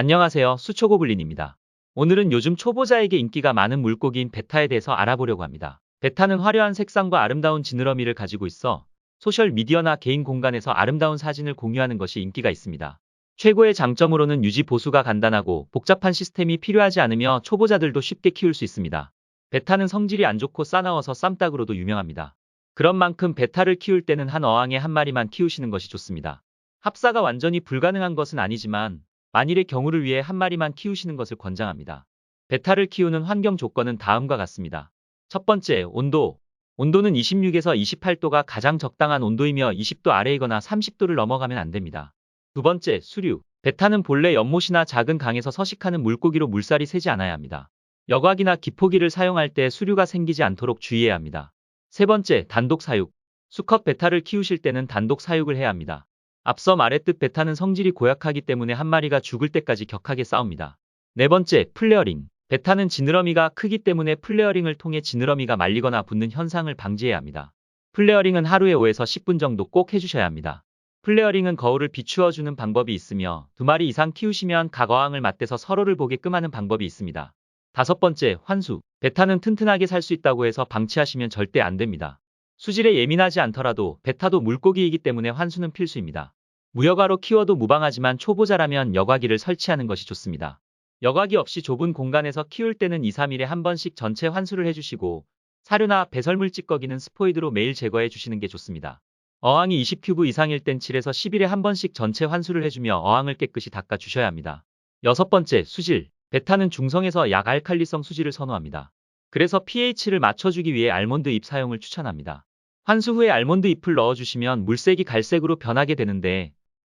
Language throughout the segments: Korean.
안녕하세요. 수초고블린입니다. 오늘은 요즘 초보자에게 인기가 많은 물고기인 베타에 대해서 알아보려고 합니다. 베타는 화려한 색상과 아름다운 지느러미를 가지고 있어 소셜미디어나 개인 공간에서 아름다운 사진을 공유하는 것이 인기가 있습니다. 최고의 장점으로는 유지 보수가 간단하고 복잡한 시스템이 필요하지 않으며 초보자들도 쉽게 키울 수 있습니다. 베타는 성질이 안 좋고 싸나워서 쌈딱으로도 유명합니다. 그런 만큼 베타를 키울 때는 한 어항에 한 마리만 키우시는 것이 좋습니다. 합사가 완전히 불가능한 것은 아니지만 만일의 경우를 위해 한 마리만 키우시는 것을 권장합니다. 베타를 키우는 환경 조건은 다음과 같습니다. 첫 번째, 온도. 온도는 26에서 28도가 가장 적당한 온도이며 20도 아래이거나 30도를 넘어가면 안 됩니다. 두 번째, 수류. 베타는 본래 연못이나 작은 강에서 서식하는 물고기로 물살이 세지 않아야 합니다. 여과기나 기포기를 사용할 때 수류가 생기지 않도록 주의해야 합니다. 세 번째, 단독 사육. 수컷 베타를 키우실 때는 단독 사육을 해야 합니다. 앞서 말했듯 베타는 성질이 고약하기 때문에 한 마리가 죽을 때까지 격하게 싸웁니다. 네 번째, 플레어링. 베타는 지느러미가 크기 때문에 플레어링을 통해 지느러미가 말리거나 붓는 현상을 방지해야 합니다. 플레어링은 하루에 5에서 10분 정도 꼭 해주셔야 합니다. 플레어링은 거울을 비추어주는 방법이 있으며 두 마리 이상 키우시면 각 어항을 맞대서 서로를 보게끔 하는 방법이 있습니다. 다섯 번째, 환수. 베타는 튼튼하게 살 수 있다고 해서 방치하시면 절대 안 됩니다. 수질에 예민하지 않더라도 베타도 물고기이기 때문에 환수는 필수입니다. 무여과로 키워도 무방하지만 초보자라면 여과기를 설치하는 것이 좋습니다. 여과기 없이 좁은 공간에서 키울 때는 2, 3일에 한 번씩 전체 환수를 해주시고 사료나 배설물 찌꺼기는 스포이드로 매일 제거해 주시는 게 좋습니다. 어항이 20큐브 이상일 땐 7에서 10일에 한 번씩 전체 환수를 해주며 어항을 깨끗이 닦아 주셔야 합니다. 여섯 번째, 수질. 베타는 중성에서 약알칼리성 수질을 선호합니다. 그래서 pH를 맞춰주기 위해 알몬드 잎 사용을 추천합니다. 환수 후에 알몬드 잎을 넣어주시면 물색이 갈색으로 변하게 되는데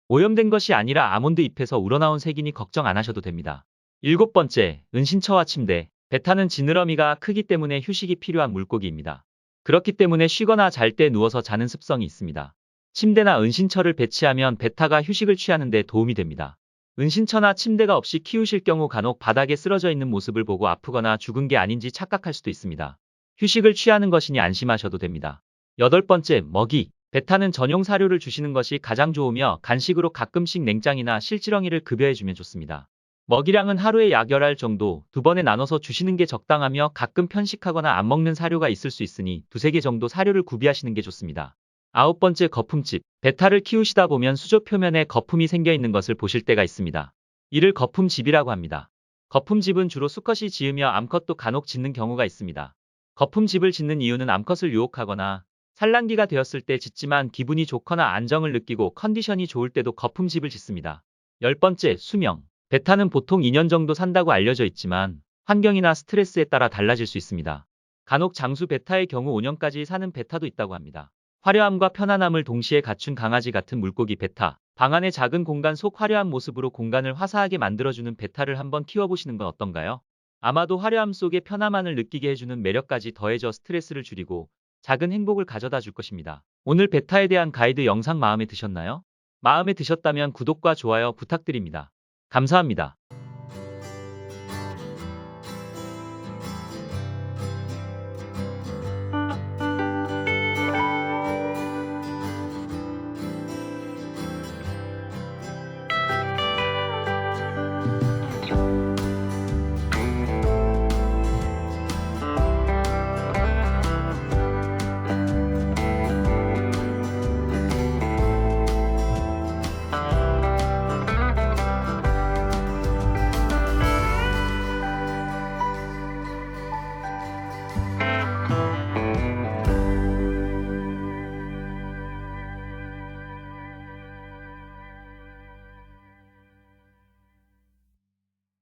오염된 것이 아니라 아몬드 잎에서 우러나온 색이니 걱정 안 하셔도 됩니다. 일곱 번째, 은신처와 침대. 베타는 지느러미가 크기 때문에 휴식이 필요한 물고기입니다. 그렇기 때문에 쉬거나 잘 때 누워서 자는 습성이 있습니다. 침대나 은신처를 배치하면 베타가 휴식을 취하는 데 도움이 됩니다. 은신처나 침대가 없이 키우실 경우 간혹 바닥에 쓰러져 있는 모습을 보고 아프거나 죽은 게 아닌지 착각할 수도 있습니다. 휴식을 취하는 것이니 안심하셔도 됩니다. 여덟 번째, 먹이. 베타는 전용 사료를 주시는 것이 가장 좋으며 간식으로 가끔씩 냉장이나 실지렁이를 급여해주면 좋습니다. 먹이량은 하루에 약 10알 정도 두 번에 나눠서 주시는 게 적당하며 가끔 편식하거나 안 먹는 사료가 있을 수 있으니 두세 개 정도 사료를 구비하시는 게 좋습니다. 아홉 번째, 거품집. 베타를 키우시다 보면 수조 표면에 거품이 생겨 있는 것을 보실 때가 있습니다. 이를 거품집이라고 합니다. 거품집은 주로 수컷이 지으며 암컷도 간혹 짓는 경우가 있습니다. 거품집을 짓는 이유는 암컷을 유혹하거나 산란기가 되었을 때 짓지만 기분이 좋거나 안정을 느끼고 컨디션이 좋을 때도 거품집을 짓습니다. 열 번째, 수명. 베타는 보통 2년 정도 산다고 알려져 있지만 환경이나 스트레스에 따라 달라질 수 있습니다. 간혹 장수 베타의 경우 5년까지 사는 베타도 있다고 합니다. 화려함과 편안함을 동시에 갖춘 강아지 같은 물고기 베타. 방 안의 작은 공간 속 화려한 모습으로 공간을 화사하게 만들어주는 베타를 한번 키워보시는 건 어떤가요? 아마도 화려함 속에 편함을 느끼게 해주는 매력까지 더해져 스트레스를 줄이고 작은 행복을 가져다 줄 것입니다. 오늘 베타에 대한 가이드 영상 마음에 드셨나요? 마음에 드셨다면 구독과 좋아요 부탁드립니다. 감사합니다.